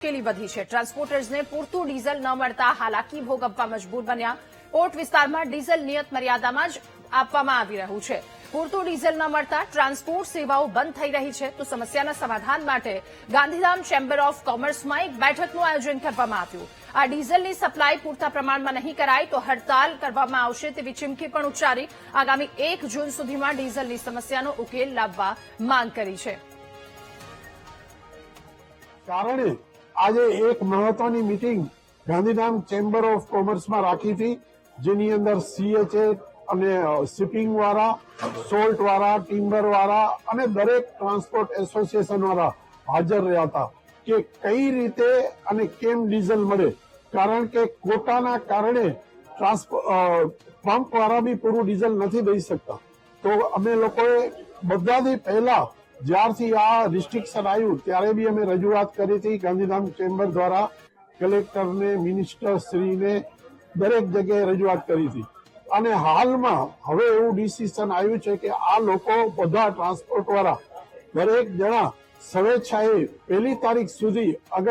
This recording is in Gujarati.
મુશ્કેલી વધી છે। ટ્રાન્સપોર્ટર્સને પૂરતું ડીઝલ ન મળતા હાલાકી ભોગવવા મજબૂર બન્યા। પોર્ટ વિસ્તારમાં ડીઝલ નિયત મર્યાદામાં જ આપવામાં આવી રહ્યું છે। પૂરતું ડીઝલ ન મળતા ટ્રાન્સપોર્ટ સેવાઓ બંધ થઈ રહી છે। તો સમસ્યાના સમાધાન માટે ગાંધીધામ ચેમ્બર ઓફ કોમર્સમાં એક બેઠકનું આયોજન કરવામાં આવ્યું। આ ડીઝલની સપ્લાય પૂરતા પ્રમાણમાં નહીં કરાય તો હડતાલ કરવામાં આવશે તેવી ચીમકી પણ ઉચ્ચારી આગામી 1 જૂન સુધીમાં ડીઝલની સમસ્યાનો ઉકેલ લાવવા માંગ કરી છે। કારણે આજે એક મહત્વની મીટિંગ ગાંધીધામ ચેમ્બર ઓફ કોમર્સમાં રાખી હતી, જેની અંદર CHA અને શિપિંગ વાળા, સોલ્ટ વાળા, ટિમ્બર વાળા અને દરેક ટ્રાન્સપોર્ટ એસોસિએશન વાળા હાજર રહ્યા હતા કે કઈ રીતે અને કેમ ડીઝલ મળે। કારણ કે કોટાના કારણે પંપ વાળા બી પૂરું ડીઝલ નથી દઈ શકતા। તો અમે લોકોએ બધાથી પહેલા જ્યારથી આ રિસ્ટ્રિક્શન આવ્યું ત્યારે બી અમે રજૂઆત કરી હતી ગાંધીધામ ચેમ્બર દ્વારા કલેક્ટરને, મિનિસ્ટર શ્રીને દરેક જગ્યાએ રજૂઆત કરી હતી। અને હાલમાં હવે એવું ડિસિઝન આવ્યું છે કે આ લોકો બધા ટ્રાન્સપોર્ટ વાળા દરેક જણા સ્વેચ્છાએ 1 તારીખ સુધી અગર